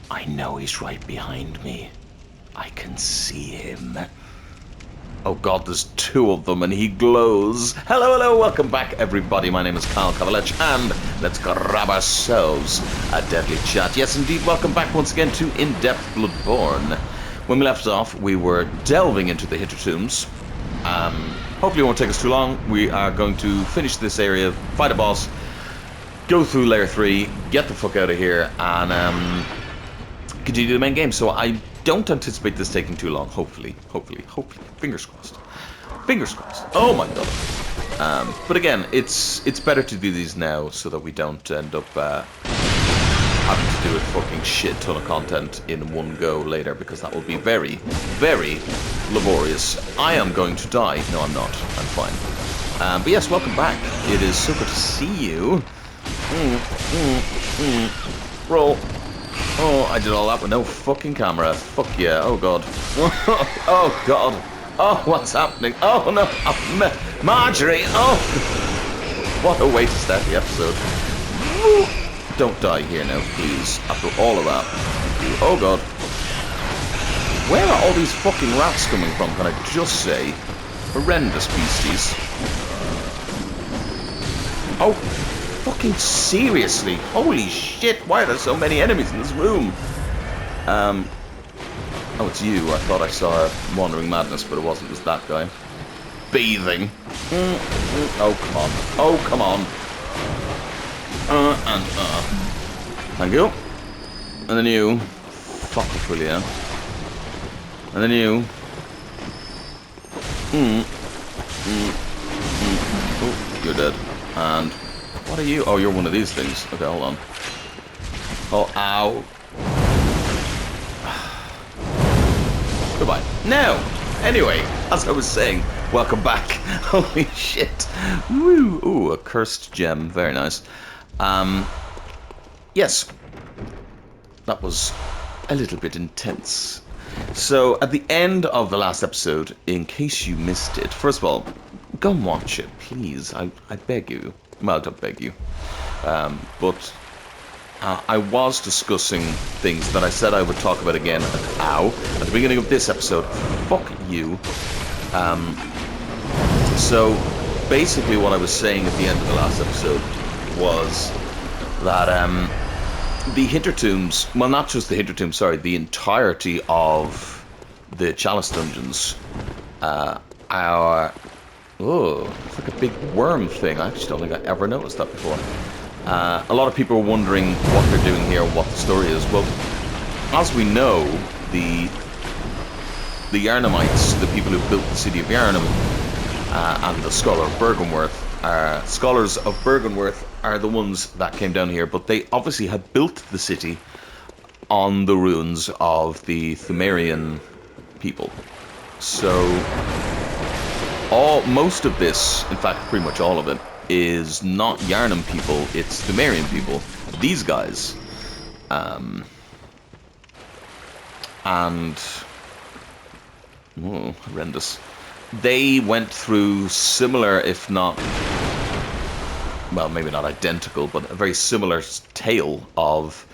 I know he's right behind me. I can see him. Oh god, there's two of them and he glows. Hello, hello, welcome back everybody. My name is Kavalech and let's grab ourselves a deadly chat. Yes, indeed, welcome back once again to In-Depth Bloodborne. When we left off, we were delving into the Hittertombs. Hopefully it won't take us too long. We are going to finish this area, fight a boss, go through layer 3, get the fuck out of here, and continue the main game. So I don't anticipate this taking too long. Hopefully. Fingers crossed. Fingers crossed. Oh my god. But again, it's better to do these now so that we don't end up having to do a fucking shit ton of content in one go later, because that will be very, very laborious. I am going to die. No, I'm not. I'm fine. But yes, welcome back. It is so good to see you. Roll. Oh, I did all that with no fucking camera. Fuck yeah. Oh god. Oh god. Oh, what's happening? Oh no. Oh, Marjorie. Oh. What a way to start the episode. Don't die here now, please. After all of that. Oh god. Where are all these fucking rats coming from, can I just say? Horrendous beasties. Oh. Fucking seriously, holy shit, why are there so many enemies in this room? Oh, it's you. I thought I saw a wandering madness, but it wasn't. It was that guy. Bathing. Oh, come on. Oh, come on. Thank you. And then you. Fuck, will you? And then you. Oh, you're dead. And... what are you? Oh, you're one of these things. Okay, hold on. Oh, ow. Goodbye. Now, anyway, as I was saying, welcome back. Holy shit. Woo. Ooh, a cursed gem. Very nice. Yes. That was a little bit intense. So, at the end of the last episode, in case you missed it, first of all, go and watch it, please. I beg you. Well, I don't beg you. But I was discussing things that I said I would talk about again at the beginning of this episode. Fuck you. So, basically what I was saying at the end of the last episode was that the Hittertombs, well, not just the Hittertombs, sorry, the entirety of the Chalice dungeons are... oh, it's like a big worm thing. I actually don't think I ever noticed that before. A lot of people are wondering what they're doing here, what the story is. Well, as we know, the Yharnamites, the people who built the city of Yharnam, and the Scholars of Byrgenwerth are the ones that came down here, but they obviously had built the city on the ruins of the Thumerian people. So... most of this, in fact, pretty much all of it, is not Yharnam people, it's Thumerian people. These guys. And... oh, horrendous. They went through similar, if not... well, maybe not identical, but a very similar tale of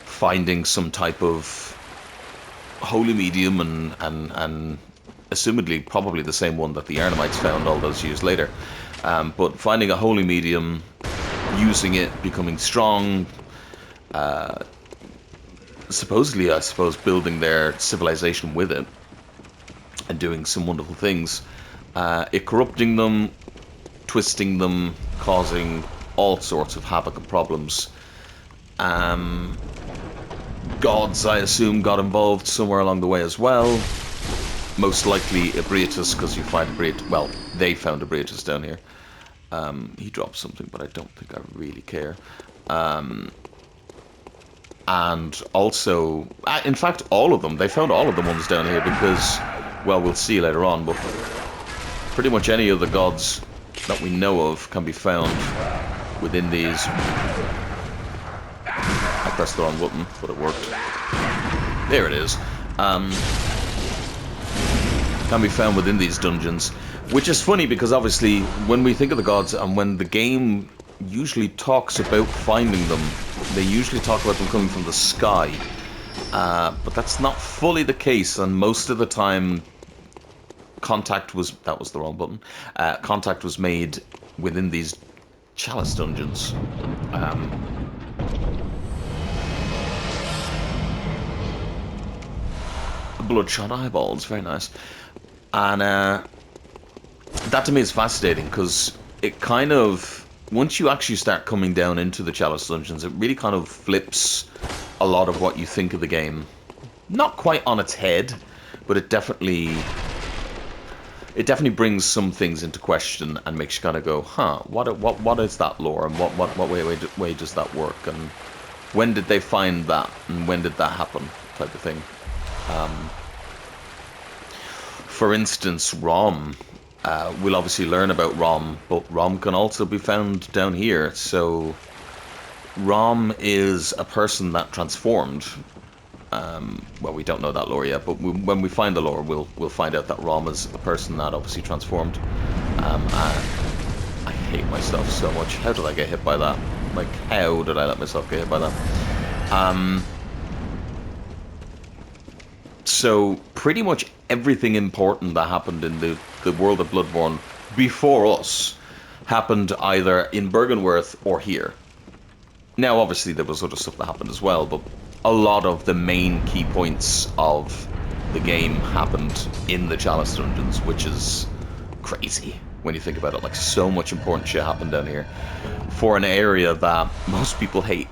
finding some type of holy medium and assumedly probably the same one that the Yharnamites found all those years later. But finding a holy medium, using it, becoming strong, supposedly, I suppose, building their civilization with it, and doing some wonderful things. It corrupting them, twisting them, causing all sorts of havoc and problems. Gods, I assume, got involved somewhere along the way as well. Most likely Ebrietas, because you find Ebrietas... well, they found Ebrietas down here. He dropped something, but I don't think I really care. And also... in fact, all of them. They found all of the ones down here because... well, we'll see later on, but... pretty much any of the gods that we know of can be found within these. I pressed the wrong button, but it worked. There it is. Can be found within these dungeons, which is funny because obviously when we think of the gods and when the game usually talks about finding them, they usually talk about them coming from the sky. But that's not fully the case, and most of the time contact was... that was the wrong button. Contact was made within these chalice dungeons. Bloodshot eyeballs, very nice. And that to me is fascinating, because it kind of... once you actually start coming down into the chalice dungeons, it really kind of flips a lot of what you think of the game. Not quite on its head, but it definitely brings some things into question and makes you kind of go, huh, what is that lore, and what way does that work, and when did they find that, and when did that happen, type of thing. For instance, Rom. We'll obviously learn about Rom, but Rom can also be found down here. So Rom is a person that transformed. Well, we don't know that lore yet, but when we find the lore, we'll find out that Rom is a person that obviously transformed. I hate myself so much. How did I get hit by that? Like, how did I let myself get hit by that? So pretty much everything important that happened in the world of Bloodborne before us happened either in Bergenworth or here. Now, obviously, there was other stuff that happened as well, but a lot of the main key points of the game happened in the Chalice Dungeons, which is crazy when you think about it. Like, so much important shit happened down here for an area that most people hate.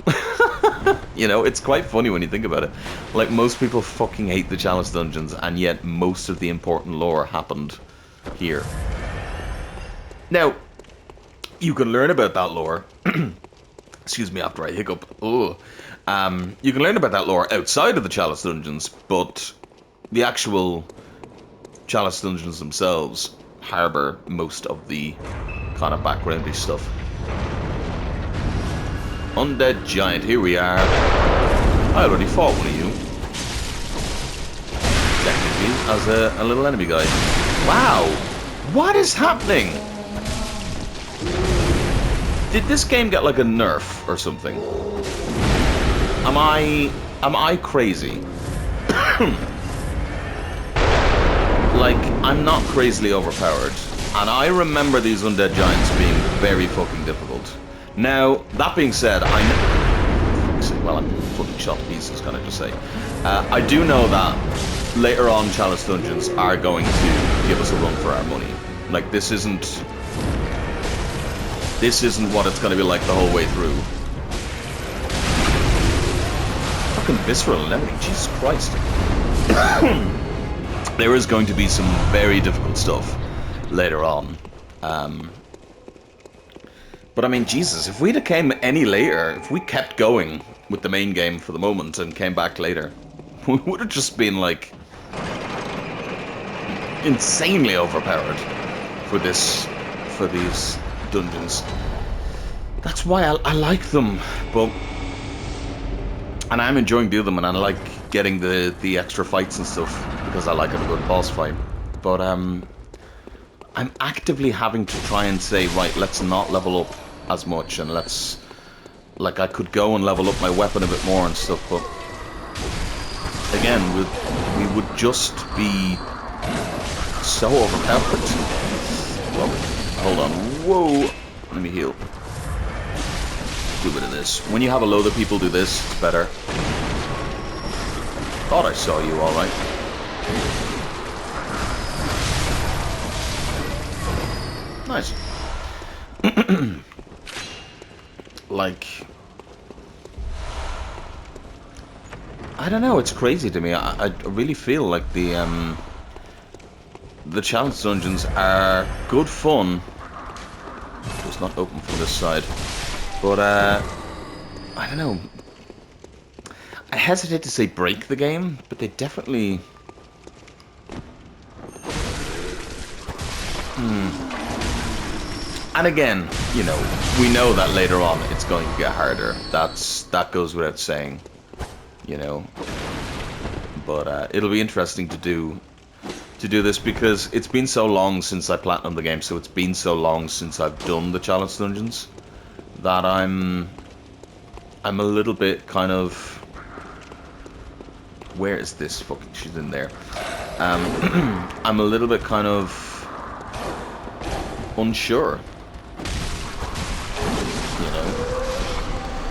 You know, it's quite funny when you think about it. Like, most people fucking hate the Chalice Dungeons, and yet most of the important lore happened here. Now, you can learn about that lore. Excuse me, after I hiccup. Ugh. You can learn about that lore outside of the Chalice Dungeons, but the actual Chalice Dungeons themselves harbour most of the kind of backgroundy stuff. Undead Giant, here we are. I already fought one of you. Technically, as a little enemy guy. Wow! What is happening? Did this game get like a nerf or something? Am I crazy? Like, I'm not crazily overpowered. And I remember these Undead Giants being very fucking difficult. Now, that being said, well, I'm fucking shot to pieces, can I just say. I do know that later on Chalice Dungeons are going to give us a run for our money. Like, this isn't what it's going to be like the whole way through. Fucking visceral and everything, Jesus Christ. There is going to be some very difficult stuff later on. But I mean, Jesus, if we'd have came any later, if we kept going with the main game for the moment and came back later, we would have just been, like, insanely overpowered for these dungeons. That's why I like them, but... and I'm enjoying doing them, and I like getting the extra fights and stuff, because I like a good boss fight. But, I'm actively having to try and say, right, let's not level up as much, and let's... like, I could go and level up my weapon a bit more and stuff, but... again, we would just be so overpowered. Well, hold on. Whoa! Let me heal. Do a bit of this. When you have a load of people do this, it's better. Thought I saw you, alright. Nice. Like, I don't know, it's crazy to me. I really feel like the challenge dungeons are good fun. It's not open from this side, but I don't know. I hesitate to say break the game, but they definitely. And again, you know, we know that later on it's going to get harder. That goes without saying, you know. But it'll be interesting to do this, because it's been so long since I platinumed the game, so it's been so long since I've done the challenge dungeons that I'm a little bit kind of Where is this fucking... She's in there. I'm a little bit kind of unsure. You know?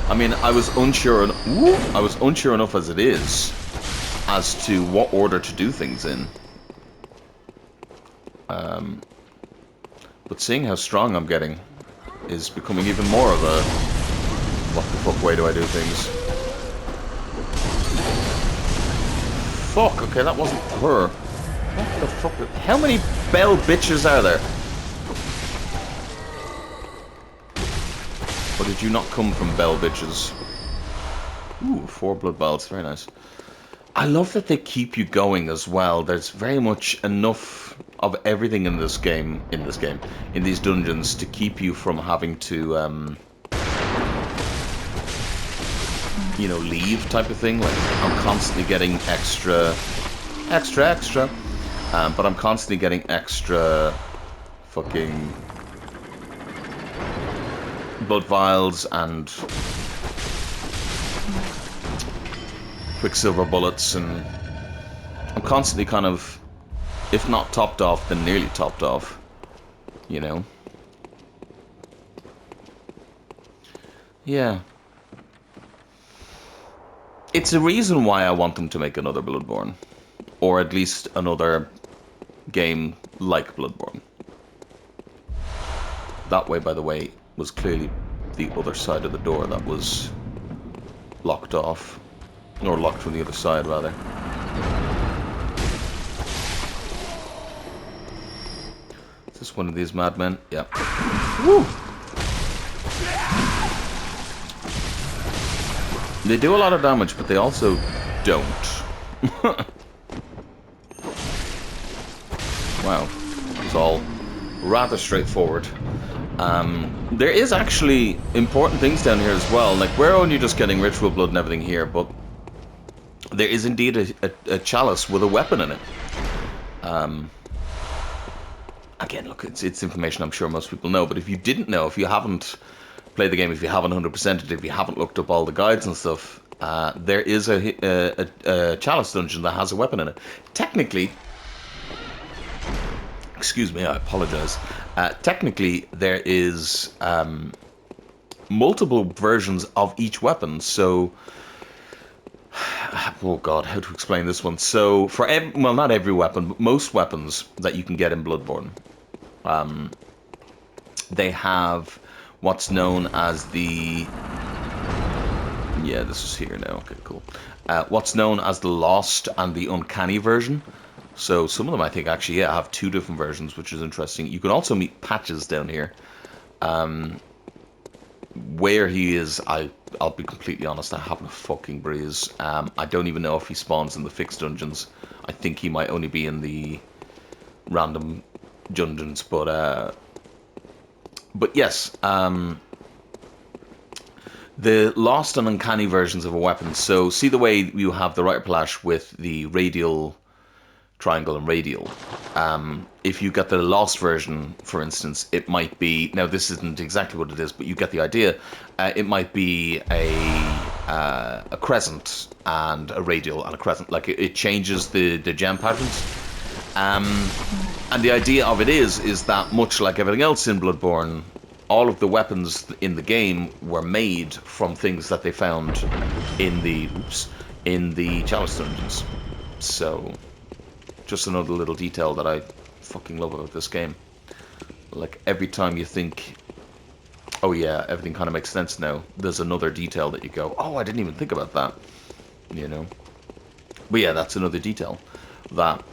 I mean, I was unsure enough as it is as to what order to do things in. But seeing how strong I'm getting is becoming even more of a what the fuck way do I do things. Fuck, okay, that wasn't her. What the fuck? How many bell bitches are there? Or did you not come from bell bitches? Ooh, 4 blood vials, very nice. I love that they keep you going as well. There's very much enough of everything in this game, in these dungeons, to keep you from having to, you know, leave type of thing. Like, I'm constantly getting extra. But I'm constantly getting extra fucking blood vials and quicksilver bullets, and I'm constantly kind of, if not topped off, then nearly topped off, you know? Yeah. It's a reason why I want them to make another Bloodborne. Or at least another game like Bloodborne. That way, by the way, was clearly the other side of the door that was locked off. Or locked from the other side, rather. Is this one of these madmen? Yeah. Woo! They do a lot of damage, but they also don't. Wow. It's all rather straightforward. There is actually important things down here as well. Like, we're only just getting ritual blood and everything here, but there is indeed a chalice with a weapon in it. Again, look, it's information I'm sure most people know, but if you didn't know, if you haven't played the game, if you haven't 100%ed it, if you haven't looked up all the guides and stuff, there is a chalice dungeon that has a weapon in it. Technically, excuse me, I apologize. Technically, there is multiple versions of each weapon, so... Oh god, how to explain this one? So, for well, not every weapon, but most weapons that you can get in Bloodborne, they have what's known as the... Yeah, this is here now. Okay, cool. What's known as the Lost and the Uncanny version. So, some of them, I think, actually, yeah, have 2 different versions, which is interesting. You can also meet Patches down here. Where he is, I'll be completely honest, I haven't a fucking breeze. I don't even know if he spawns in the fixed dungeons. I think he might only be in the random dungeons, but yes, the Lost and Uncanny versions of a weapon. So see the way you have the right plash with the radial, triangle, and radial. If you get the Lost version, for instance, it might be... Now, this isn't exactly what it is, but you get the idea. It might be a crescent and a radial and a crescent. Like, it changes the gem patterns. And the idea of it is that, much like everything else in Bloodborne, all of the weapons in the game were made from things that they found in the Chalice dungeons. So... just another little detail that I fucking love about this game. Like, every time you think, oh yeah, everything kind of makes sense now, there's another detail that you go, oh, I didn't even think about that. You know? But yeah, that's another detail. That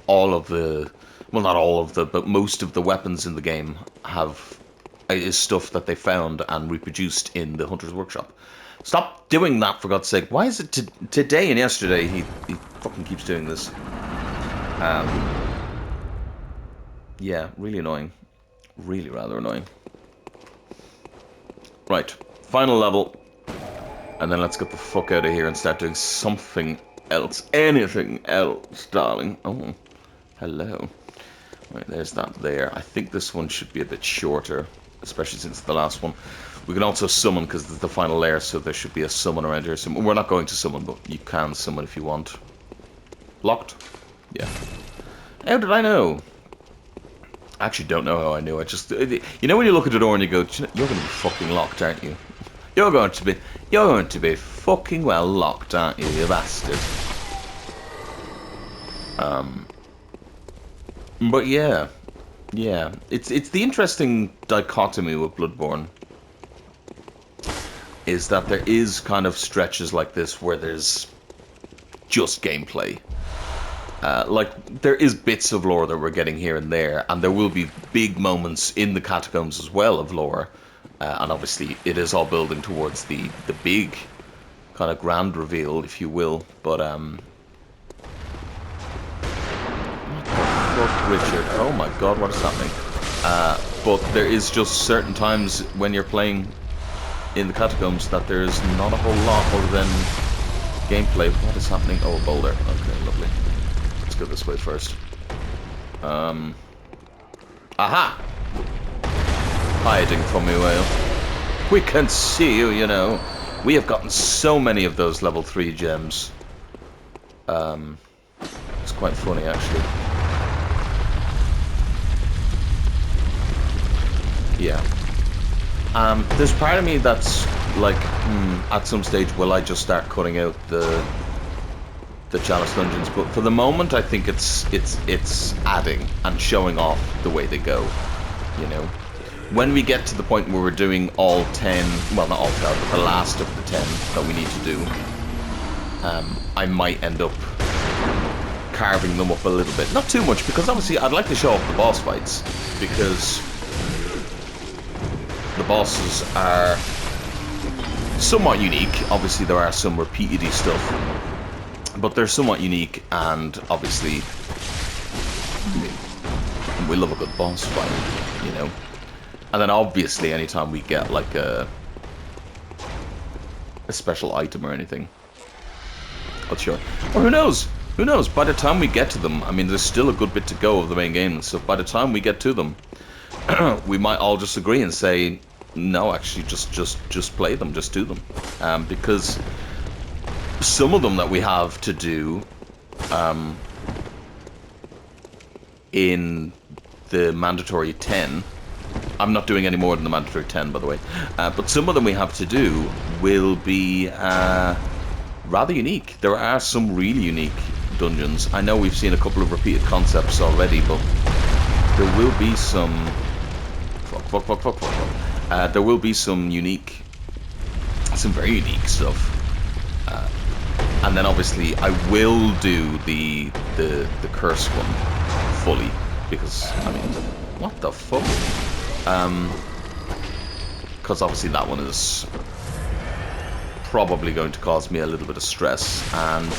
all of the... Well, not all of the, but most of the weapons in the game is stuff that they found and reproduced in the Hunter's Workshop. Stop doing that, for God's sake. Why is it today and yesterday he fucking keeps doing this? Yeah, really annoying. Really rather annoying. Right, final level. And then let's get the fuck out of here and start doing something else. Anything else, darling. Oh, hello. Right, there's that there. I think this one should be a bit shorter, especially since the last one We can also summon, because it's the final layer, so there should be a summon around here. We're not going to summon, but you can summon if you want. Locked? Yeah. How did I know? I actually don't know how I knew. I just... You know when you look at the door and you go, you're going to be fucking locked, aren't you? You're going to be fucking well locked, aren't you, you bastard? But yeah. Yeah. It's the interesting dichotomy with Bloodborne. Is that there is kind of stretches like this where there's just gameplay. Like, there is bits of lore that we're getting here and there will be big moments in the catacombs as well of lore. And obviously, it is all building towards the big kind of grand reveal, if you will. But, what the fuck, Richard? Oh my god, what is happening? But there is just certain times when you're playing in the catacombs that there's not a whole lot other than gameplay. What is happening? Oh, a boulder. Okay, lovely. Let's go this way first. Aha! Hiding from me, whale. We can see you, you know. We have gotten so many of those level 3 gems. It's quite funny, actually. Yeah. There's part of me that's like, at some stage, will I just start cutting out the chalice dungeons? But for the moment, I think it's adding and showing off the way they go. You know, when we get to the point where we're doing all 10, well, not all 10, but the last of the 10 that we need to do, I might end up carving them up a little bit. Not too much, because obviously I'd like to show off the boss fights, because the bosses are somewhat unique. Obviously there are some repeated-y stuff, but they're somewhat unique, and obviously we love a good boss fight, you know. And then obviously anytime we get like a special item or anything, but sure. Or who knows? Who knows? By the time we get to them, I mean, there's still a good bit to go of the main game, so by the time we get to them, we might all just agree and say, no, actually, just play them, just do them, because some of them that we have to do in the mandatory 10, I'm not doing any more than the mandatory 10, by the way, but some of them we have to do will be rather unique. There are some really unique dungeons. I know we've seen a couple of repeated concepts already, but there will be some... there will be some very unique stuff. And then obviously I will do the curse one fully, because, I mean, what the fuck? Because obviously that one is probably going to cause me a little bit of stress, and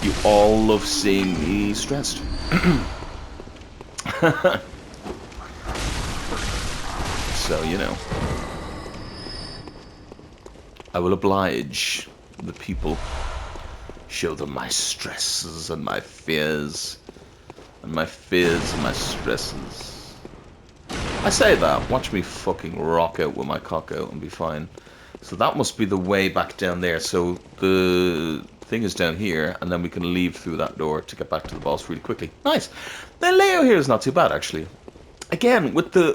you all love seeing me stressed. So, you know, I will oblige the people, show them my stresses and my fears, and my stresses. I say that, watch me fucking rock out with my cock out and be fine. So that must be the way back down there. So the thing is down here, and then we can leave through that door to get back to the boss really quickly. Nice. The layout here is not too bad, actually. Again, with the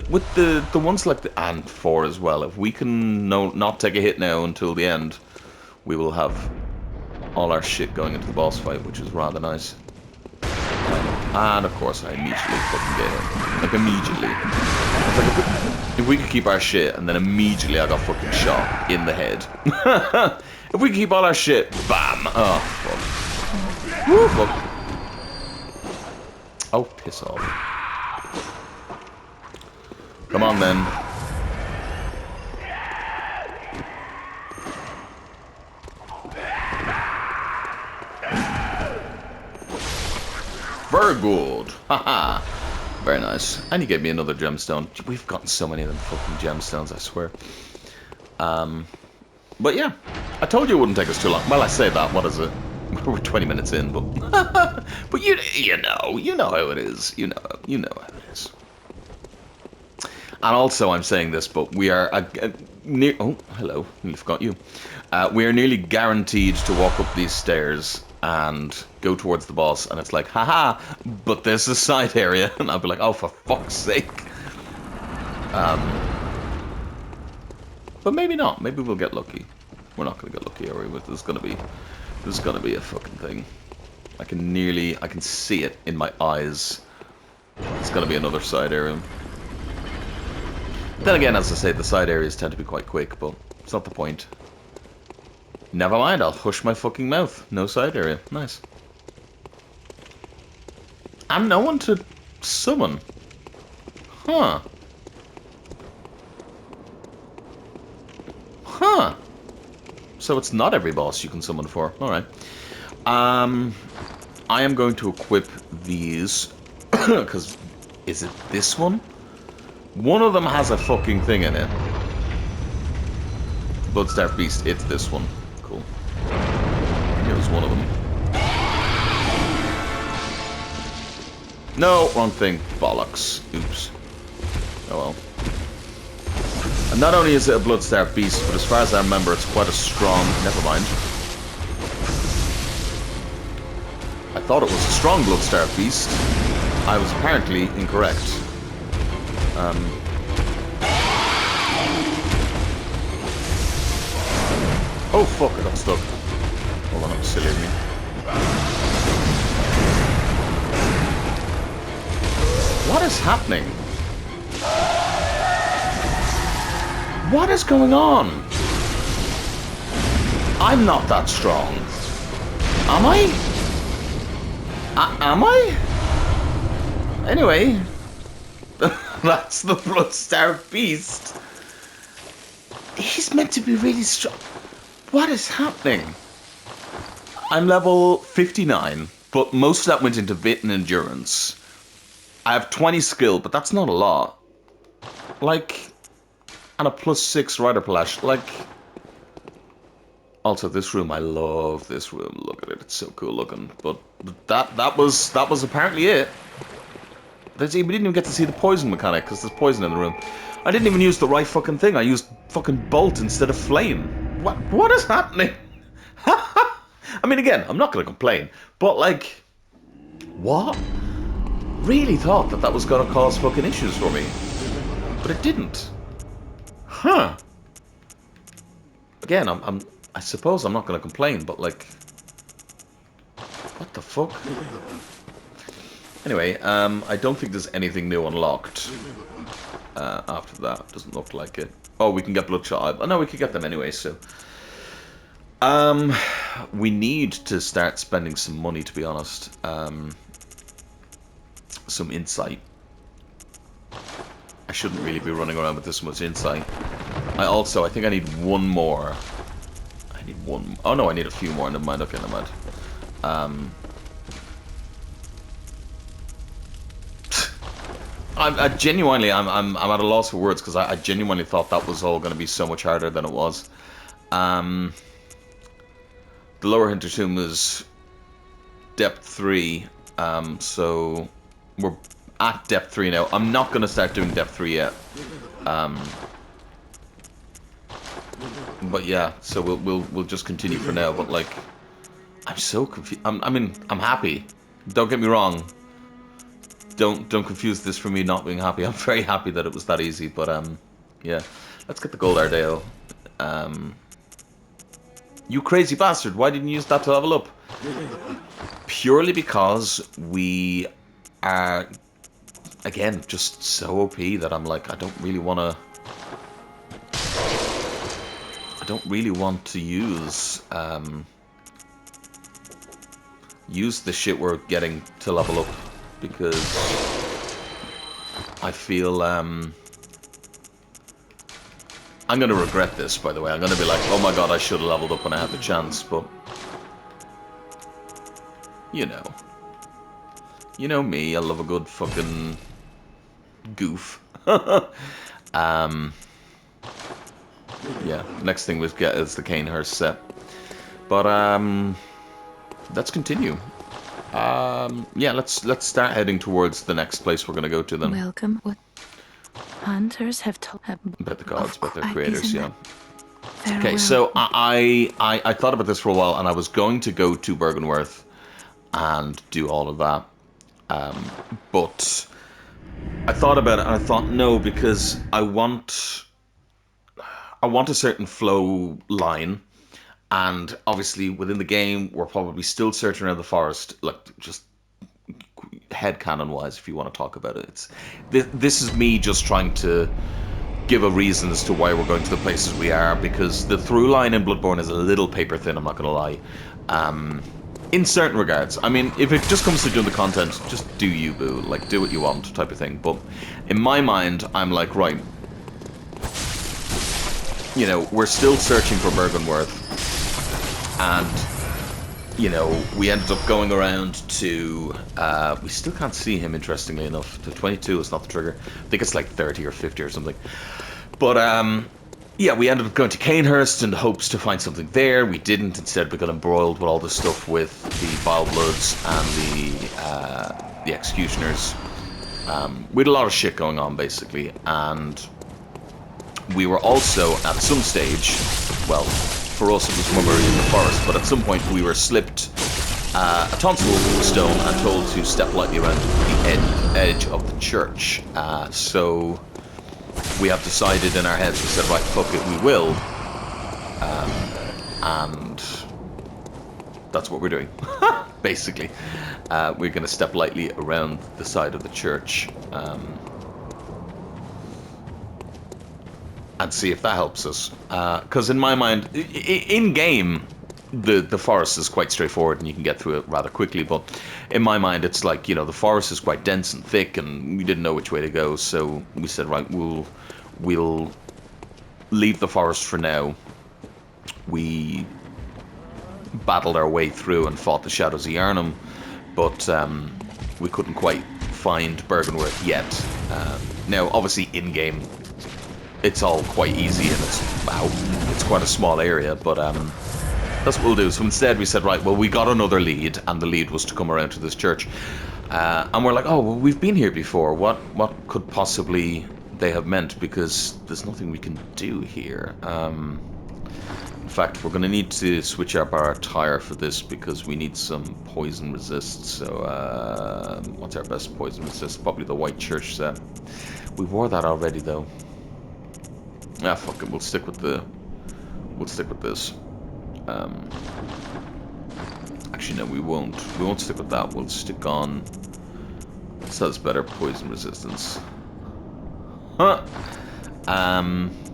ones like the and 4 as well, if we can not take a hit now until the end, we will have all our shit going into the boss fight, which is rather nice. And of course, I immediately fucking get hit. Like, immediately. Like, if we could keep our shit, and then immediately I got fucking shot in the head. If we could keep all our shit, bam! Oh, fuck. Woo, fuck. Oh, piss off. Come on, then. Very good. Haha. Very nice. And you gave me another gemstone. We've gotten so many of them fucking gemstones, I swear. But yeah, I told you it wouldn't take us too long. Well, I say that. What is it? We're 20 minutes in, but but you know how it is. You know how it is. And also, I'm saying this, but we are Oh, hello. Nearly forgot you. We are nearly guaranteed to walk up these stairs and go towards the boss, and it's like, haha, but there's a side area, and I'll be like, oh, for fuck's sake. But maybe not. Maybe we'll get lucky. We're not gonna get lucky, are we? There's gonna be a fucking thing. I can see it in my eyes. It's gonna be another side area. Then again, as I say, the side areas tend to be quite quick, but it's not the point. Never mind, I'll hush my fucking mouth. No side area. Nice. And no one to summon. Huh. Huh. So it's not every boss you can summon for. Alright. I am going to equip these. Because, is it this one? One of them has a fucking thing in it. Bloodstarved Beast, it's this one. Cool. Here's one of them. No, wrong thing. Bollocks. Oops. Oh well. And not only is it a Bloodstarved Beast, but as far as I remember, it's quite a strong... Never mind. I thought it was a strong Bloodstarved Beast. I was apparently incorrect. Oh fuck, I got stuck. Hold on, that was silly of me. What is happening? What is going on? I'm not that strong. Am I? Am I? Anyway, that's the Bloodstarved Beast. He's meant to be really strong. What is happening? I'm level 59, but most of that went into wit and endurance. I have 20 skill, but that's not a lot. Like, and a +6 rider plash. Like, also this room, I love this room. Look at it, it's so cool looking. But that was apparently it. We didn't even get to see the poison mechanic because there's poison in the room. I didn't even use the right fucking thing. I used fucking bolt instead of flame. What is happening? I mean, again, I'm not going to complain, but like, what? Really thought that was going to cause fucking issues for me, but it didn't. Huh? Again, I suppose I'm not going to complain, but like, what the fuck? Anyway, I don't think there's anything new unlocked after that. Doesn't look like it. Oh, we can get Bloodshot. Oh, no, we could get them anyway, so... we need to start spending some money, to be honest. Some insight. I shouldn't really be running around with this much insight. I think I need one more. I need one... Oh, no, I need a few more. Never mind. Okay, never mind. I genuinely, I'm at a loss for words because I genuinely thought that was all going to be so much harder than it was. The lower Hinter Tomb is depth 3, so we're at depth 3 now. I'm not going to start doing depth 3 yet. But yeah, so we'll just continue for now. But like, I'm so confused. I'm happy. Don't get me wrong. Don't confuse this for me not being happy. I'm very happy that it was that easy, but yeah. Let's get the gold Ardeo. You crazy bastard, why didn't you use that to level up? Purely because we are, again, just so OP that I'm like, I don't really want to use the shit we're getting to level up. Because I feel I'm going to regret this, by the way. I'm going to be like, oh my god, I should have leveled up when I had the chance, but you know me, I love a good fucking goof. Yeah, next thing we get is the Canehurst set. But let's continue. Yeah, let's start heading towards the next place we're gonna go to then. Welcome. What? Hunters have told about the gods, about their course, creators, isn't yeah. it? Very Okay, well. so I thought about this for a while, and I was going to go to Bergenworth and do all of that, but I thought about it, and I thought no, because I want a certain flow line, and obviously within the game we're probably still searching around the forest, like just headcanon wise, if you want to talk about it. This is me just trying to give a reason as to why we're going to the places we are, because the through line in Bloodborne is a little paper thin, I'm not going to lie. In certain regards. I mean, if it just comes to doing the content, just do you, boo. Like, do what you want type of thing. But in my mind, I'm like, right, you know, we're still searching for Bergenworth, and, you know, we ended up going around to, we still can't see him, interestingly enough. The 22 is not the trigger. I think it's like 30 or 50 or something. But, yeah, we ended up going to Canehurst in the hopes to find something there. We didn't. Instead, we got embroiled with all this stuff with the Vilebloods and the Executioners. We had a lot of shit going on, basically. And we were also, at some stage, well, for us it was when we were in the forest, but at some point we were slipped a tonsil stone and told to step lightly around the edge of the church. So we have decided in our heads, we said, right, fuck it, we will. And that's what we're doing, basically. We're going to step lightly around the side of the church and see if that helps us. Because in my mind, in-game, the forest is quite straightforward and you can get through it rather quickly, but in my mind it's like, you know, the forest is quite dense and thick and we didn't know which way to go, so we said, right, we'll leave the forest for now. We battled our way through and fought the Shadows of Yharnam, but we couldn't quite find Bergenworth yet. Now, obviously, in-game, it's all quite easy and it's quite a small area, but that's what we'll do. So instead we said, right, well, we got another lead, and the lead was to come around to this church. And we're like, oh, well, we've been here before. What could possibly they have meant? Because there's nothing we can do here. In fact, we're going to need to switch up our attire for this because we need some poison resist. So, what's our best poison resist? Probably the white church set. We wore that already, though. Ah, fuck it. We'll stick with this. Actually, no, we won't. We won't stick with that. We'll stick on. So that's better poison resistance. Huh.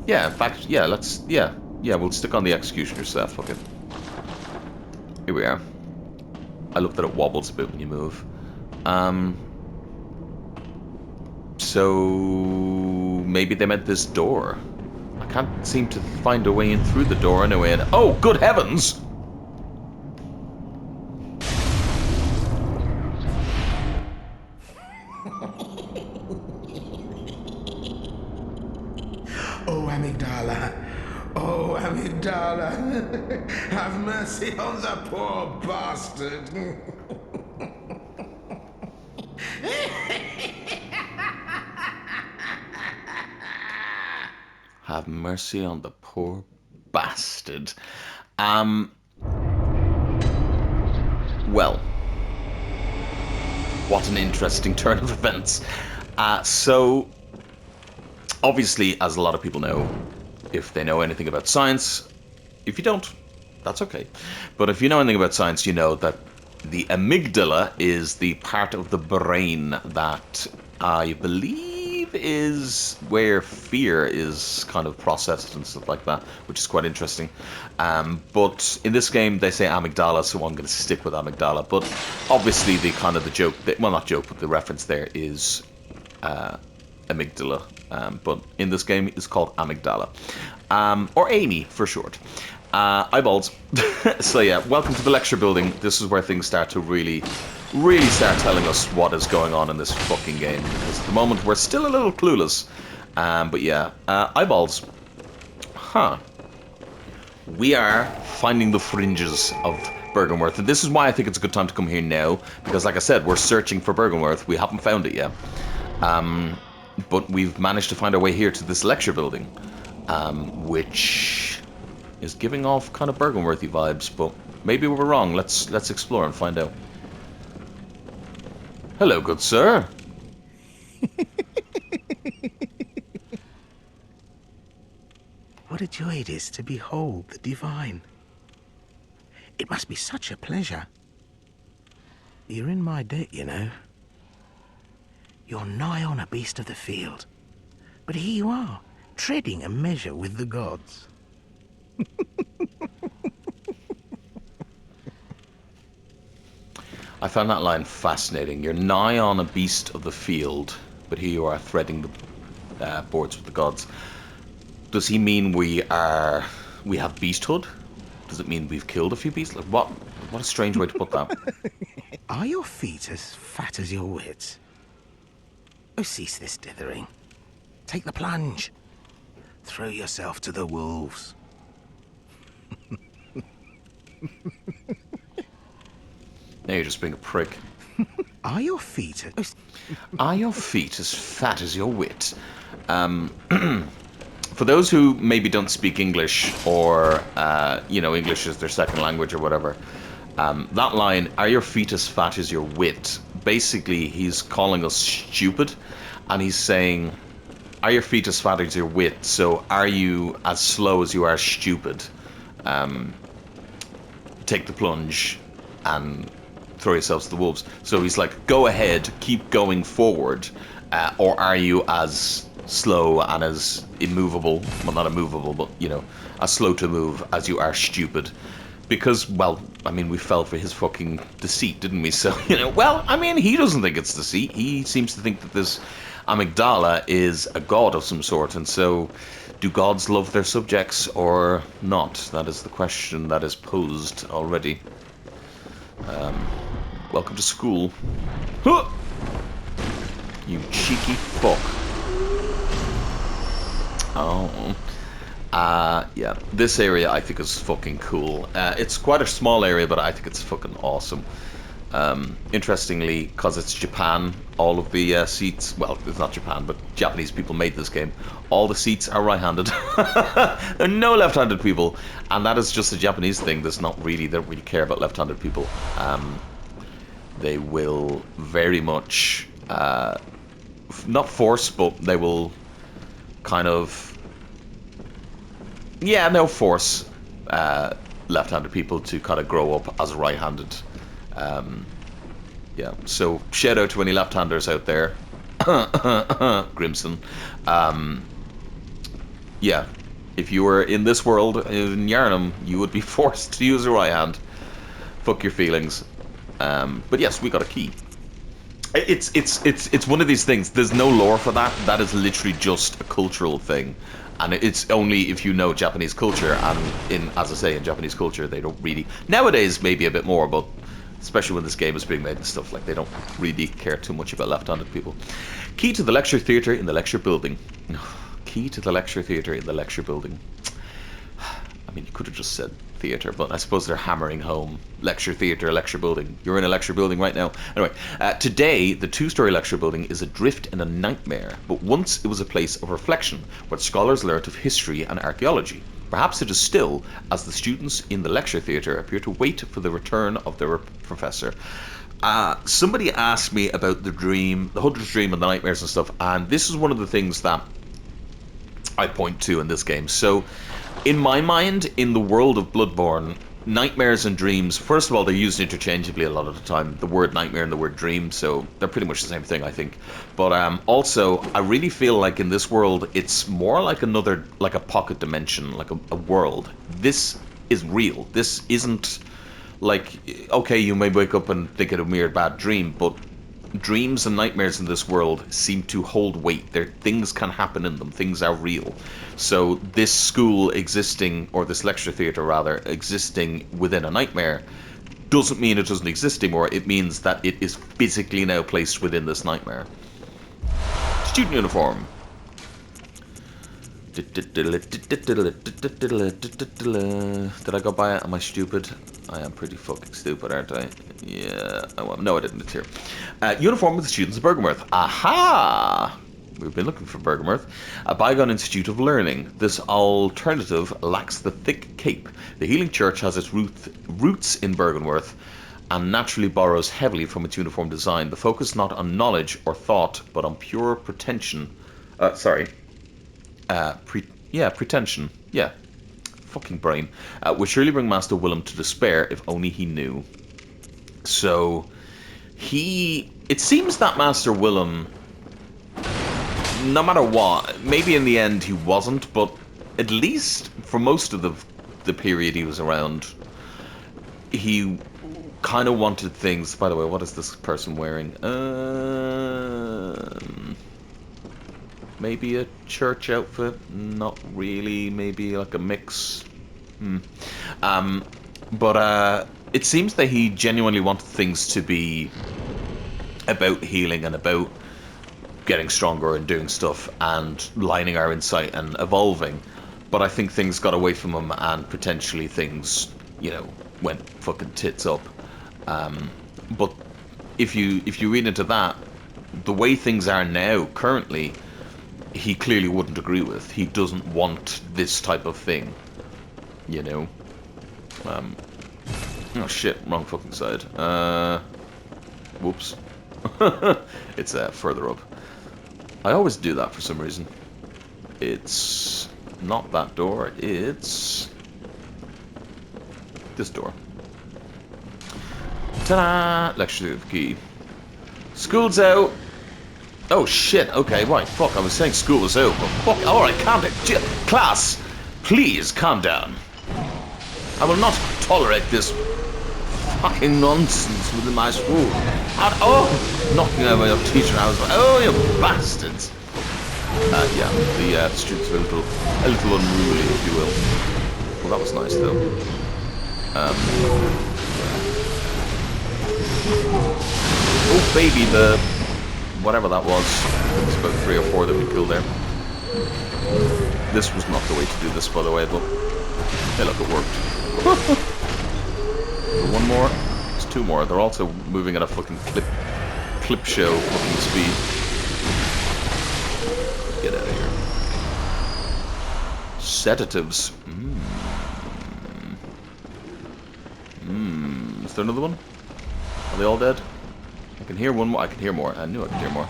Yeah. In fact, yeah. We'll stick on the executioner set. Fuck it. Here we are. I looked at it, wobbles a bit when you move. So maybe they meant this door. I can't seem to find a way in through the door anyway. And oh, good heavens! Oh, Amygdala, have mercy on the poor bastard. Have mercy on the poor bastard. Well, what an interesting turn of events. So, obviously, as a lot of people know, if they know anything about science, if you don't, that's okay. But if you know anything about science, you know that the amygdala is the part of the brain that I believe is where fear is kind of processed and stuff like that, which is quite interesting. But in this game, they say amygdala, so I'm going to stick with amygdala. But obviously, the joke, well, not joke, but the reference there is amygdala. But in this game, it's called amygdala. Or Amy, for short. Eyeballs. So yeah, welcome to the lecture building. This is where things start to really start telling us what is going on in this fucking game. Because at the moment, we're still a little clueless. But yeah, eyeballs. Huh. We are finding the fringes of Bergenworth. And this is why I think it's a good time to come here now. Because like I said, we're searching for Bergenworth. We haven't found it yet. but we've managed to find our way here to this lecture building, which is giving off kind of Bergenworthy vibes, but maybe we're wrong. Let's explore and find out. Hello, good sir. What a joy it is to behold the divine. It must be such a pleasure. You're in my debt, you know. You're nigh on a beast of the field. But here you are, treading a measure with the gods. I found that line fascinating. You're nigh on a beast of the field, but here you are threading the boards with the gods. Does he mean we have beasthood? Does it mean we've killed a few beasts? Like, what a strange way to put that. Are your feet as fat as your wits? Oh, cease this dithering. Take the plunge. Throw yourself to the wolves. Now you're just being a prick. Are your feet Are your feet as fat as your wit? For those who maybe don't speak English, or English is their second language or whatever, that line, "Are your feet as fat as your wit?" Basically, he's calling us stupid, and he's saying, "Are your feet as fat as your wit? So are you as slow as you are stupid? Take the plunge and throw yourselves to the wolves." So he's like, go ahead, keep going forward, or are you as slow and as immovable, well, not immovable, but, as slow to move as you are stupid? Because, well, I mean, we fell for his fucking deceit, didn't we? So, well, I mean, he doesn't think it's deceit. He seems to think that this amygdala is a god of some sort, and so do gods love their subjects or not? That is the question that is posed already. Welcome to school. Huh! You cheeky fuck. Oh. Yeah. This area I think is fucking cool. It's quite a small area, but I think it's fucking awesome. Interestingly, because it's Japan, all of the seats, well, it's not Japan, but Japanese people made this game. All the seats are right-handed. There are no left-handed people, and that is just a Japanese thing. They don't really care about left-handed people. They will very much, not force, but they will kind of, they'll force left-handed people to kind of grow up as right-handed. Yeah, so shout out to any left-handers out there. Grimson. Yeah, if you were in this world, in Yharnam, you would be forced to use a right hand. Fuck your feelings. But yes, we got a key. It's one of these things. There's no lore for that. That is literally just a cultural thing. And it's only if you know Japanese culture, and as I say, in Japanese culture, they don't really... Nowadays, maybe a bit more, but especially when this game is being made and stuff, like, they don't really care too much about left-handed people. Key to the lecture theatre in the lecture building. Key to the lecture theatre in the lecture building. I mean, you could have just said theatre, but I suppose they're hammering home lecture theatre, lecture building. You're in a lecture building right now. Anyway, today, the two-story lecture building is adrift in a nightmare, but once it was a place of reflection where scholars learnt of history and archaeology. Perhaps it is still, as the students in the lecture theatre appear to wait for the return of their professor. Somebody asked me about the dream, the Hunter's Dream and the nightmares and stuff, and this is one of the things that I point to in this game. So, in my mind, in the world of Bloodborne, nightmares and dreams, first of all, they're used interchangeably a lot of the time. The word nightmare and the word dream, so they're pretty much the same thing, I think. But also, I really feel like in this world, it's more like like a pocket dimension, like a world. This is real. This isn't like, okay, you may wake up and think it a mere bad dream, but dreams and nightmares in this world seem to hold weight. Things can happen in them. Things are real. So this school existing, or this lecture theatre rather, existing within a nightmare doesn't mean it doesn't exist anymore. It means that it is physically now placed within this nightmare. Student uniform. Did I go by it? Am I stupid? I am pretty fucking stupid, aren't I? Yeah. No, I didn't. It's here. Uniform with the students of Bergenworth. Aha! We've been looking for Bergamot. A bygone institute of learning. This alternative lacks the thick cape. The Healing Church has its roots in Bergenworth and naturally borrows heavily from its uniform design. The focus not on knowledge or thought, but on pure pretension. Pretension. Yeah. Fucking brain. Would surely bring Master Willem to despair if only he knew. So, it seems that Master Willem, no matter what, maybe in the end he wasn't, but at least for most of the period he was around, he kind of wanted things. By the way, what is this person wearing? Maybe a church outfit? Not really. Maybe like a mix. But it seems that he genuinely wanted things to be about healing and about getting stronger and doing stuff and lining our insight and evolving. But I think things got away from him and potentially things, went fucking tits up. But if you read into that, the way things are now, currently, he clearly wouldn't agree with. He doesn't want this type of thing, Oh shit, wrong fucking side. Whoops. It's further up. I always do that for some reason. It's not that door, it's this door. Ta-da! Lecture key. School's out. Oh shit, okay, right, fuck, I was saying school was out, but fuck, alright, calm down. Class, please calm down. I will not tolerate this fucking nonsense within my school. Knocking over your teacher, I was like, oh, you bastards. Yeah, the students were a little unruly, if you will. Well, that was nice, though. Oh, baby, the whatever that was. There's about 3 or 4 that we killed there. This was not the way to do this, by the way, but hey, look, it worked. One more. There's 2 more. They're also moving at a fucking clip show fucking speed. Get out of here. Sedatives. Is there another one? Are they all dead? I can hear one more. I can hear more. I knew I could hear more.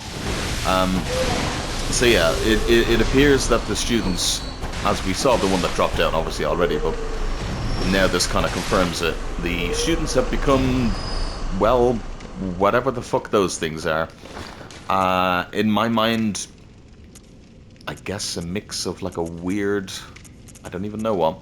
So yeah, it appears that the students, as we saw the one that dropped down obviously already, but now this kind of confirms it. The students have become, well, whatever the fuck those things are. In my mind, I guess a mix of like a weird, I don't even know what.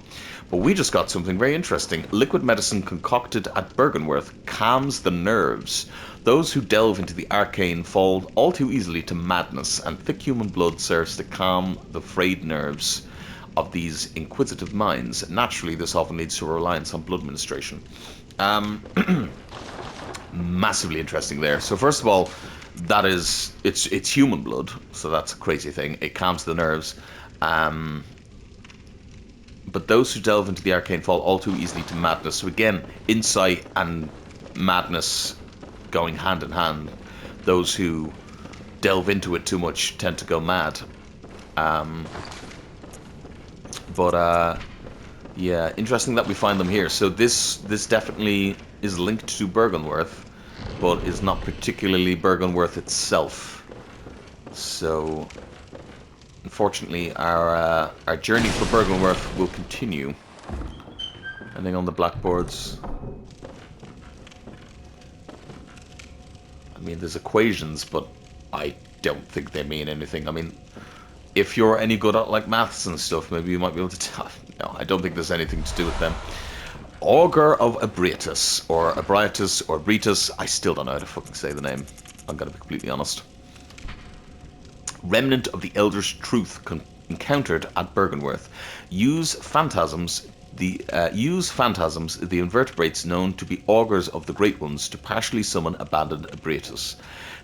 But we just got something very interesting. Liquid medicine concocted at Bergenworth calms the nerves. Those who delve into the arcane fall all too easily to madness, and thick human blood serves to calm the frayed nerves of these inquisitive minds. Naturally, this often leads to a reliance on blood administration. Massively interesting there. So first of all, that is, it's human blood, so that's a crazy thing. It calms the nerves. But those who delve into the arcane fall all too easily to madness. So again, insight and madness going hand in hand. Those who delve into it too much tend to go mad. Yeah, interesting that we find them here. So this definitely is linked to Bergenworth, but is not particularly Bergenworth itself. So unfortunately, our journey for Bergenworth will continue. Anything on the blackboards? I mean, there's equations, but I don't think they mean anything. I mean, if you're any good at like maths and stuff, maybe you might be able to tell. No, I don't think there's anything to do with them. Augur of Abritus, or Abritus, or Britus. I still don't know how to fucking say the name. I'm gonna be completely honest. Remnant of the Elder's Truth encountered at Bergenworth. Use phantasms, the invertebrates known to be augurs of the Great Ones, to partially summon abandoned Abritus.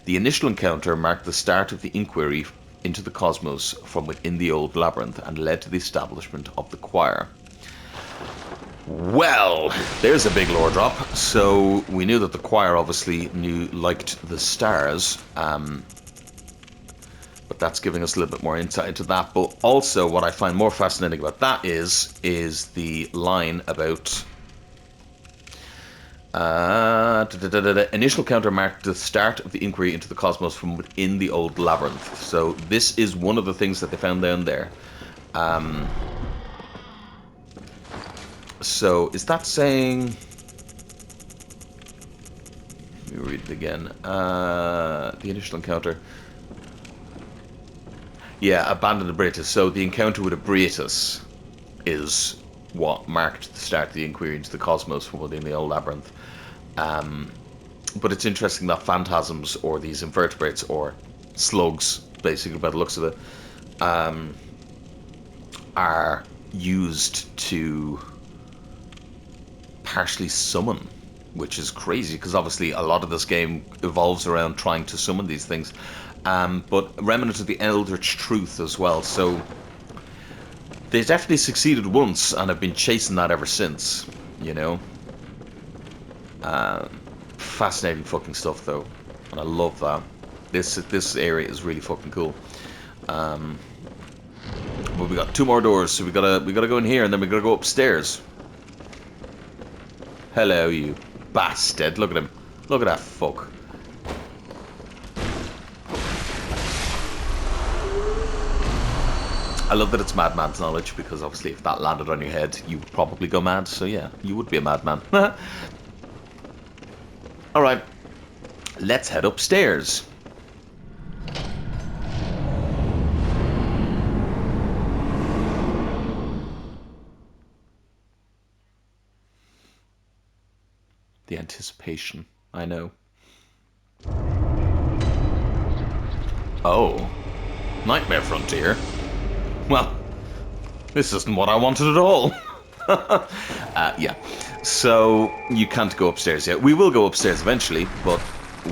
The initial encounter marked the start of the inquiry into the cosmos from within the old labyrinth and led to the establishment of the choir. Well, there's a big lore drop. So we knew that the choir obviously liked the stars, but that's giving us a little bit more insight into that. But also, what I find more fascinating about that is the line about initial counter marked the start of the inquiry into the cosmos from within the old labyrinth. So this is one of the things that they found down there. So is that saying? Let me read it again. The initial encounter. Yeah, abandoned Abritus. So the encounter with Abritus is what marked the start of the inquiry into the cosmos from within the old labyrinth. But it's interesting that phantasms, or these invertebrates, or slugs, basically by the looks of it, are used to partially summon, which is crazy, because obviously a lot of this game evolves around trying to summon these things. But remnant of the Eldritch Truth as well, so they definitely succeeded once and have been chasing that ever since, you know. Fascinating fucking stuff though, and I love that. This area is really fucking cool. But we got 2 more doors, so we gotta go in here, and then we gotta go upstairs. Hello, you bastard! Look at him. Look at that fuck. I love that it's madman's knowledge, because obviously if that landed on your head, you would probably go mad. So yeah, you would be a madman. Alright, let's head upstairs. The anticipation, I know. Oh, Nightmare Frontier. Well, this isn't what I wanted at all. Yeah, so you can't go upstairs yet. We will go upstairs eventually, but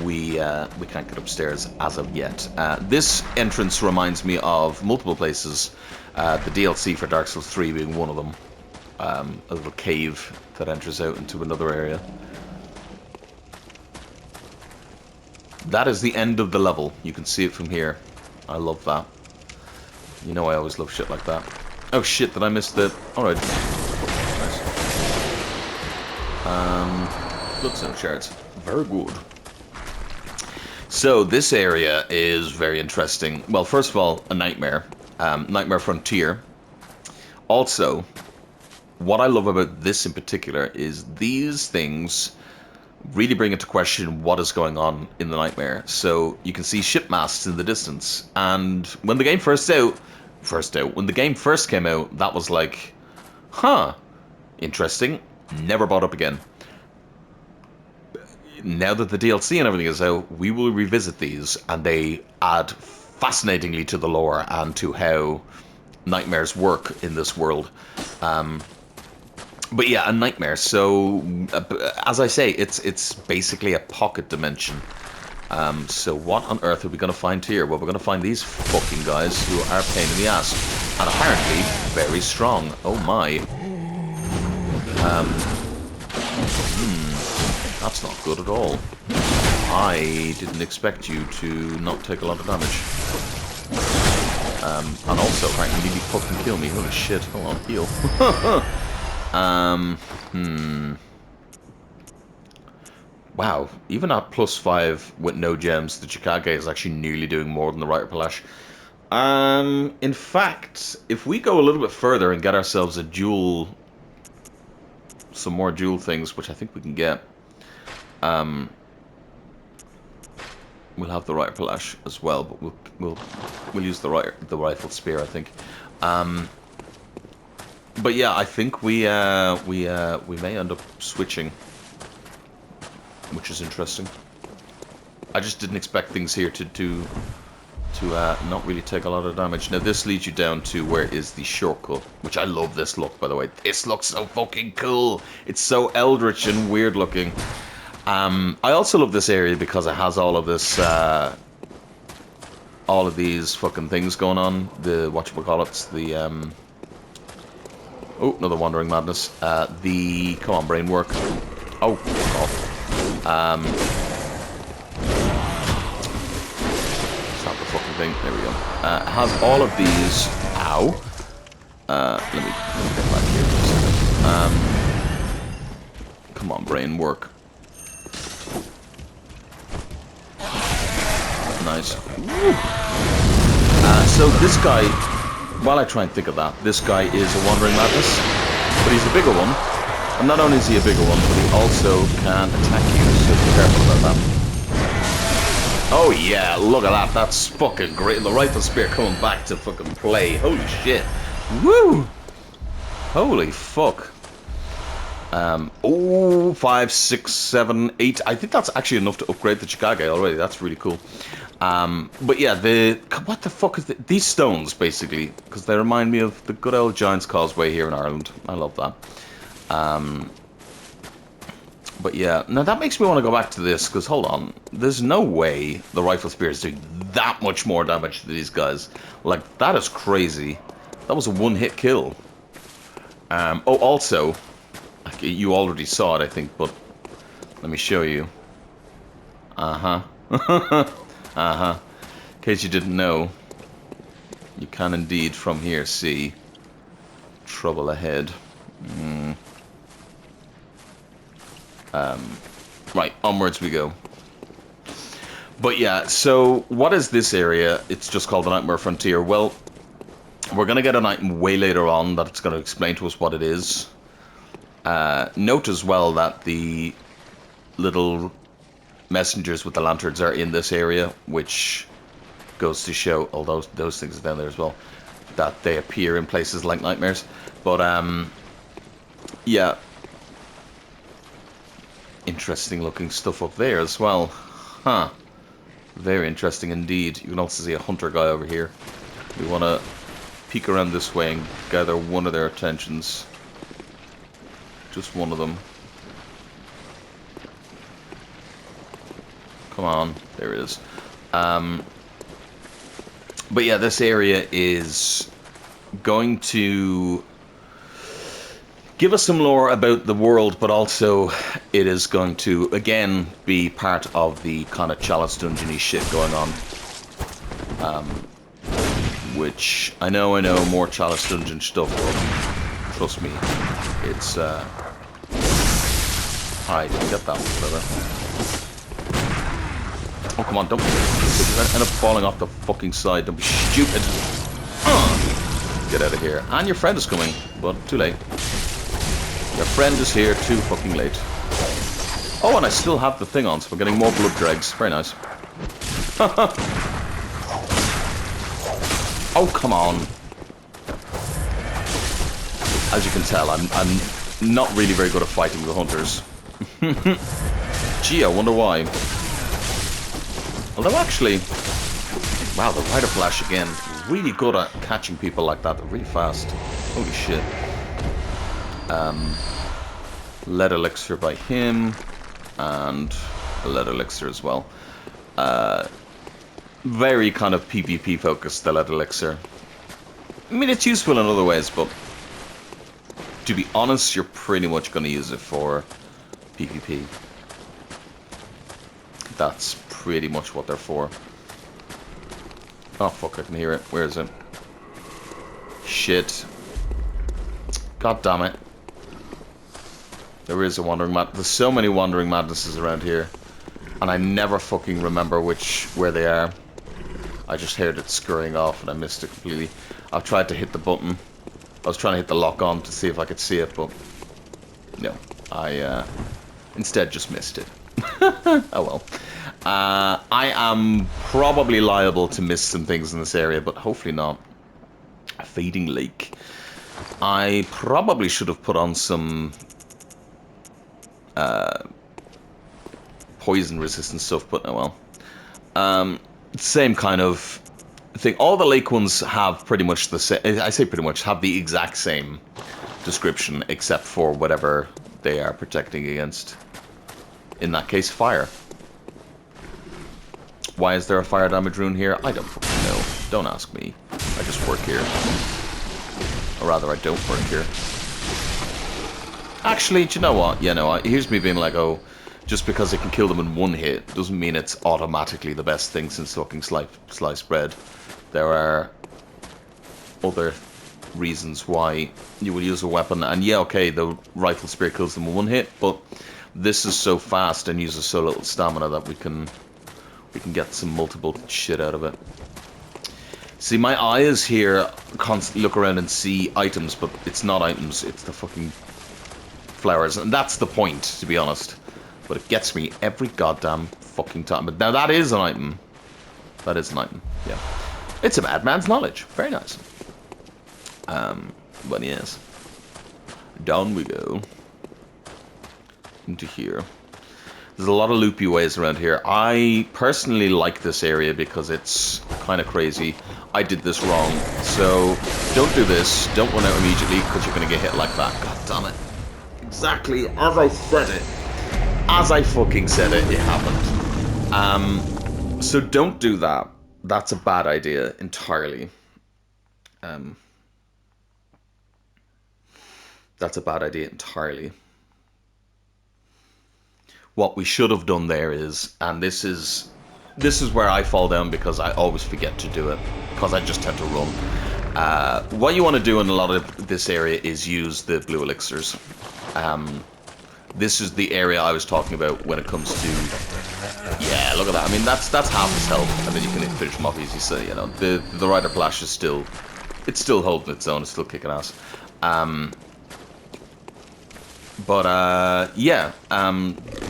we can't get upstairs as of yet. This entrance reminds me of multiple places. The DLC for Dark Souls 3 being one of them. A little cave that enters out into another area. That is the end of the level. You can see it from here. I love that. You know I always love shit like that. Oh shit, did I miss the... Alright. Nice. Bloodstone shards. Very good. So, this area is very interesting. Well, first of all, a nightmare. Nightmare Frontier. Also, what I love about this in particular is these things really bring into question what is going on in the nightmare. So you can see ship masts in the distance, and when the game when the game first came out, that was like, huh, interesting. Never brought up again. Now that the DLC and everything is out, we will revisit these, and they add fascinatingly to the lore and to how nightmares work in this world. But yeah, a nightmare. So, as I say, it's basically a pocket dimension. So what on earth are we going to find here? Well, we're going to find these fucking guys who are a pain in the ass. And apparently very strong. Oh my. That's not good at all. I didn't expect you to not take a lot of damage. And also, apparently, you fucking kill me. Holy shit. Hold on, heal. Wow, even at +5 with no gems, the Chikage is actually nearly doing more than the Rider Palash. In fact, if we go a little bit further and get ourselves a dual, some more dual things, which I think we can get, we'll have the Rider Palash as well, but we'll use the rifled spear, I think. But yeah, I think we may end up switching, which is interesting. I just didn't expect things here to not really take a lot of damage. Now this leads you down to where is the shortcut, which I love this look, by the way. This looks so fucking cool. It's so eldritch and weird looking. I also love this area because it has all of this, all of these fucking things going on. The whatchamacallits, the oh, another Wandering Madness. Come on, brain work. Oh, fuck off. Sample fucking thing. There we go. Has all of these. Ow. Let me get back here for a second. Come on, brain, work. Nice. So this guy, while I try and think of that, this guy is a Wandering Madness, but he's a bigger one. And not only is he a bigger one, but he also can attack you, so be careful about that. Oh yeah, look at that, that's fucking great. The rifle spear coming back to fucking play. Holy shit. Woo! Holy fuck. Oh, 5, 6, 7, 8. I think that's actually enough to upgrade the Chicago already. That's really cool. But yeah, what the fuck is these stones, basically, because they remind me of the good old Giant's Causeway here in Ireland. I love that. But yeah, now that makes me want to go back to this, because hold on, there's no way the rifle spear is doing that much more damage to these guys. Like, that is crazy. That was a one-hit kill. Oh, also, you already saw it, I think, but let me show you. Uh-huh. Uh-huh. In case you didn't know, you can indeed from here see trouble ahead. Right, onwards we go. But yeah, so what is this area? It's just called the Nightmare Frontier. Well, we're going to get an item way later on that's going to explain to us what it is. Note as well that the little messengers with the lanterns are in this area, which goes to show, although those things are down there as well, that they appear in places like nightmares. But yeah, interesting looking stuff up there as well. Huh. Very interesting indeed. You can also see a hunter guy over here. We want to peek around this way and gather one of their attentions. Just one of them. Come on, there it is. But yeah, this area is going to give us some lore about the world, but also it is going to, again, be part of the kind of Chalice Dungeon-y shit going on. Which, I know, more Chalice Dungeon stuff, but trust me, it's, alright, get that one, brother. Oh, come on, don't end up falling off the fucking side, don't be stupid. Get out of here. And your friend is coming, but too late. Your friend is here too fucking late. Oh, and I still have the thing on, so we're getting more blood dregs. Very nice. Oh, come on. As you can tell, I'm not really very good at fighting the hunters. Gee, I wonder why. Although actually, wow, the Rider Flash again, really good at catching people like that. They're really fast. Holy shit. Lead elixir by him, and a lead elixir as well. Very kind of PvP focused, the lead elixir. I mean, it's useful in other ways, but to be honest, you're pretty much going to use it for PvP. That's pretty much what they're for. Oh fuck, I can hear it. Where is it? Shit. God damn it. There is a Wandering Madness. There's so many Wandering Madnesses around here, and I never fucking remember where they are. I just heard it scurrying off and I missed it completely. I've tried to hit the button. I was trying to hit the lock on to see if I could see it, but no. I instead just missed it. Oh well. I am probably liable to miss some things in this area, but hopefully not. A fading lake. I probably should have put on some poison resistant stuff, but oh well. Same kind of thing. All the lake ones have pretty much the same. I say pretty much have the exact same description, except for whatever they are protecting against. In that case, fire. Why is there a fire damage rune here? I don't fucking know. Don't ask me. I just work here. Or rather, I don't work here. Actually, do you know what? Yeah, no, here's me being like, oh, just because it can kill them in one hit doesn't mean it's automatically the best thing since fucking sliced bread. There are other reasons why you would use a weapon, and yeah, okay, the rifle spear kills them in one hit, but this is so fast and uses so little stamina that we can get some multiple shit out of it. See, my eyes here constantly look around and see items, but it's not items, it's the fucking flowers, and that's the point, to be honest. But it gets me every goddamn fucking time. But now that is an item. That is an item, yeah. It's a madman's knowledge. Very nice. But yes. Down we go. Into here. There's a lot of loopy ways around here. I personally like this area because it's kind of crazy. I did this wrong. So, don't do this. Don't run out immediately because you're going to get hit like that. God damn it. Exactly as I said it. As I fucking said it, it happened. So don't do that. That's a bad idea entirely. That's a bad idea entirely. What we should have done there is, and this is where I fall down because I always forget to do it, because I just tend to run. What you want to do in a lot of this area is use the blue elixirs. This is the area I was talking about when it comes to... Yeah, look at that. I mean, that's half his health, and then you can finish him off easy. So, you know, the Rider Flash is still... It's still holding its own. It's still kicking ass.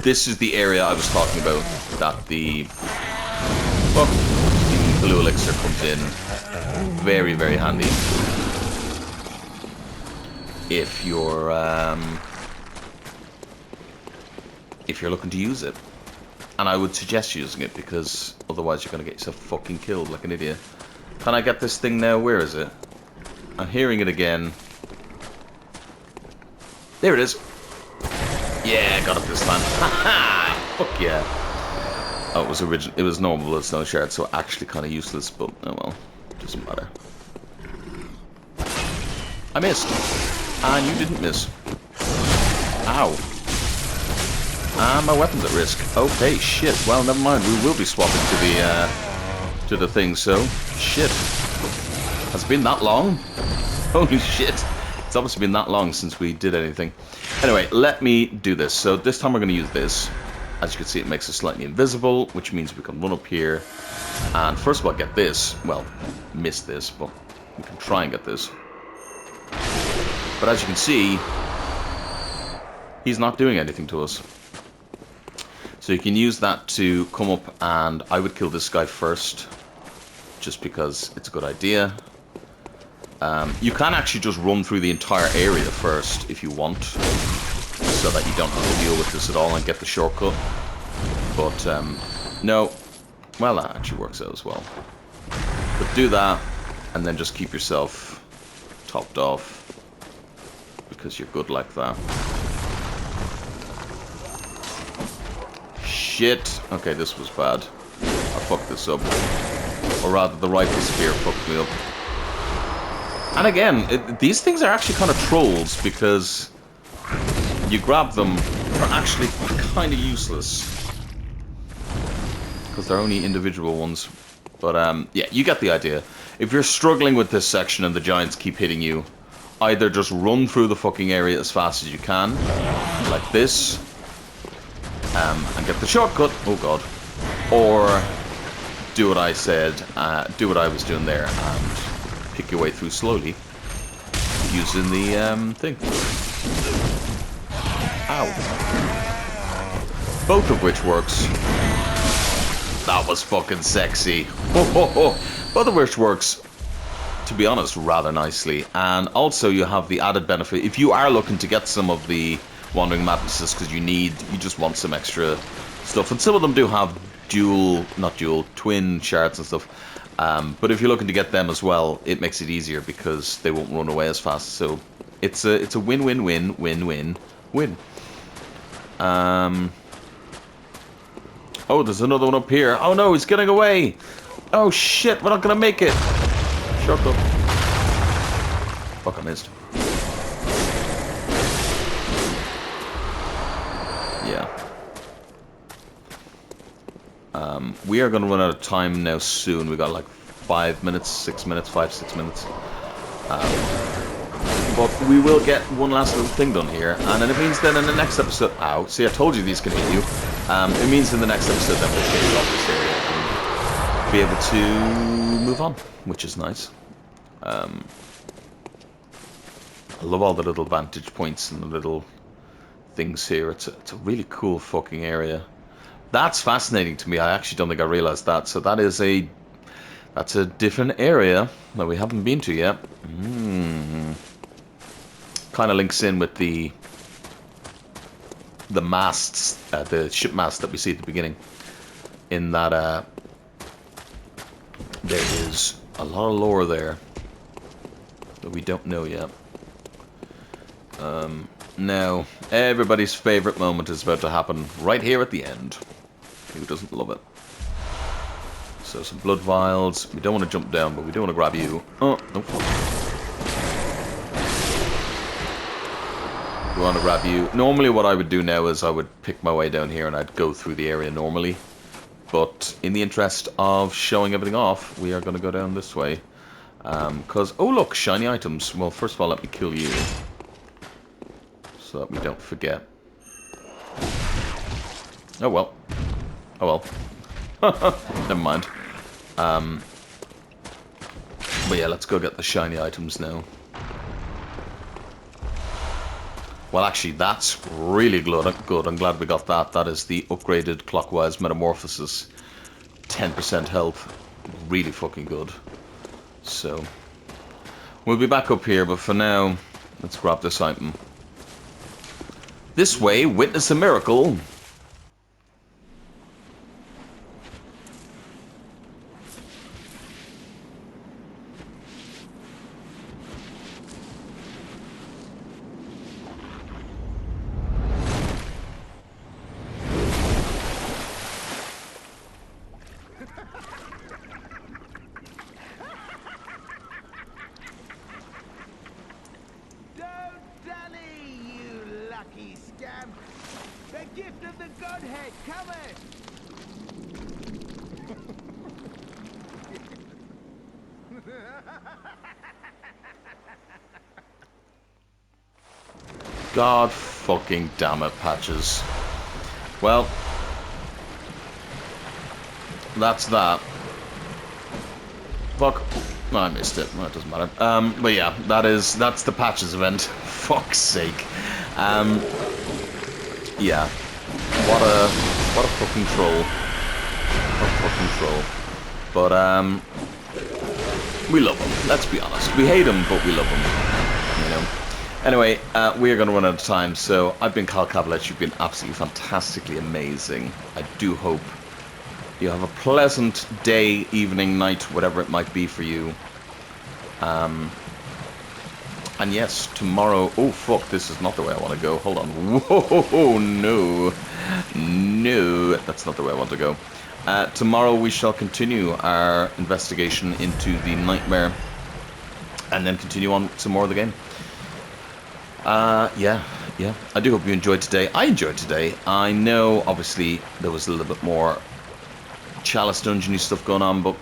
This is the area I was talking about that the blue elixir comes in very, very handy if you're looking to use it. And I would suggest using it because otherwise you're going to get yourself fucking killed like an idiot. Can I get this thing now? Where is it? I'm hearing it again. There it is. Yeah, got it this time. Haha! Fuck yeah. Oh, it was normal blood snow shard, so actually kind of useless, but oh well. Doesn't matter. I missed. And you didn't miss. Ow. And my weapon's at risk. Okay, shit. Well, never mind. We will be swapping to the thing, so... Shit. Has it been that long? Holy shit. It's obviously been that long since we did anything. Anyway, let me do this. So this time we're going to use this. As you can see, it makes us slightly invisible, which means we can run up here. And first of all, get this. Well, miss this, but we can try and get this. But as you can see, he's not doing anything to us. So you can use that to come up, and I would kill this guy first, just because it's a good idea. You can actually just run through the entire area first if you want, so that you don't have to deal with this at all and get the shortcut. But no, well, that actually works out as well. But do that, and then just keep yourself topped off, because you're good like that. Shit. Okay, this was bad. I fucked this up. Or rather, the rifle spear fucked me up. And again, these things are actually kind of trolls, because you grab them, they're actually kind of useless. Because they're only individual ones. But yeah, you get the idea. If you're struggling with this section and the giants keep hitting you, either just run through the fucking area as fast as you can, like this, and get the shortcut, oh god, or do what I said, do what I was doing there, and pick your way through slowly, using the thing. Ow. Both of which works. That was fucking sexy. Both of which works, to be honest, rather nicely. And also you have the added benefit, if you are looking to get some of the Wandering Madnesses because you just want some extra stuff. And some of them do have twin shards and stuff. But if you're looking to get them as well, it makes it easier because they won't run away as fast. So it's a win-win-win-win-win. Oh, there's another one up here. Oh no, he's getting away. Oh shit, we're not gonna make it. Shut up. Fuck, I missed. Yeah. We are going to run out of time now soon. We got like 5 minutes, 6 minutes, 5-6 minutes. But we will get one last little thing done here, and then it means then in the next episode... Ow, see, I told you these can hit you. It means in the next episode that we'll finish off this area and be able to move on, which is nice. I love all the little vantage points and the little things here. It's a really cool fucking area. That's fascinating to me. I actually don't think I realized that. So that's a different area that we haven't been to yet. Kind of links in with the masts, the ship mast that we see at the beginning. In that there is a lot of lore there that we don't know yet. Now, everybody's favorite moment is about to happen right here at the end. Who doesn't love it? So some blood vials. We don't want to jump down, but we do want to grab you. Oh, nope. We want to grab you. Normally what I would do now is I would pick my way down here and I'd go through the area normally. But in the interest of showing everything off, we are going to go down this way. Because, oh look, shiny items. Well, first of all, let me kill you. So that we don't forget. Oh well. Oh well. Never mind. But yeah, let's go get the shiny items now. Well, actually, that's really good. I'm glad we got that. That is the upgraded clockwise metamorphosis. 10% health. Really fucking good. So, we'll be back up here, but for now, let's grab this item. This way, witness a miracle. The gift of the Godhead cometh! God fucking damn it, Patches. Well, that's that. Fuck. No, I missed it. Well, it doesn't matter. But yeah, that's the Patches event. Fuck's sake. Yeah. What a fucking troll. What a fucking troll. But we love him. Let's be honest. We hate him, but we love him. You know. Anyway, we are going to run out of time. So I've been Kavalech. You've been absolutely fantastically amazing. I do hope you have a pleasant day, evening, night, whatever it might be for you. And yes, tomorrow... Oh, fuck, this is not the way I want to go. Hold on. Whoa, no. No, that's not the way I want to go. Tomorrow we shall continue our investigation into the nightmare. And then continue on some more of the game. Yeah. I do hope you enjoyed today. I enjoyed today. I know, obviously, there was a little bit more Chalice dungeony stuff going on, but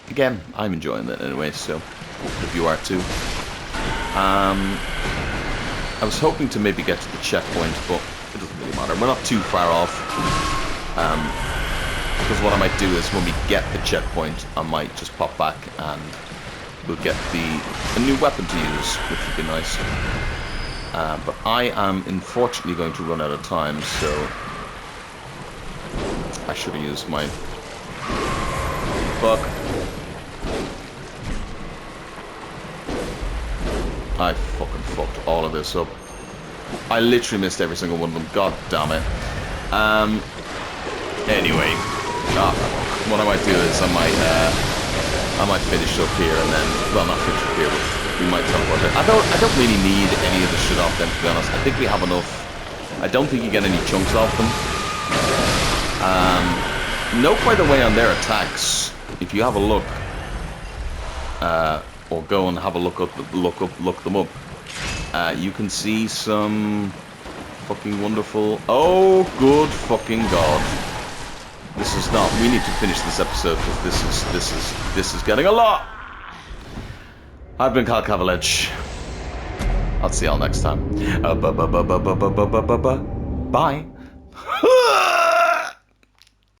again, I'm enjoying it anyway, so hope you are too. I was hoping to maybe get to the checkpoint, but it doesn't really matter. We're not too far off. Because what I might do is when we get the checkpoint, I might just pop back and we'll get a new weapon to use, which would be nice. But I am unfortunately going to run out of time, so I should have used my... Fuck. I fucking fucked all of this up. I literally missed every single one of them. God damn it. Anyway. What I might do is I might finish up here and then... Well, not finish up here, but we might teleport it. I don't really need any of the shit off them, to be honest. I think we have enough. I don't think you get any chunks off them. Note, by the way, on their attacks, if you have a look... or go and have a look them up. You can see some fucking wonderful... Oh, good fucking god. This this is not. We need to finish this episode because this is getting a lot. I've been Kyle Kavalech. I'll see y'all next time. Bye.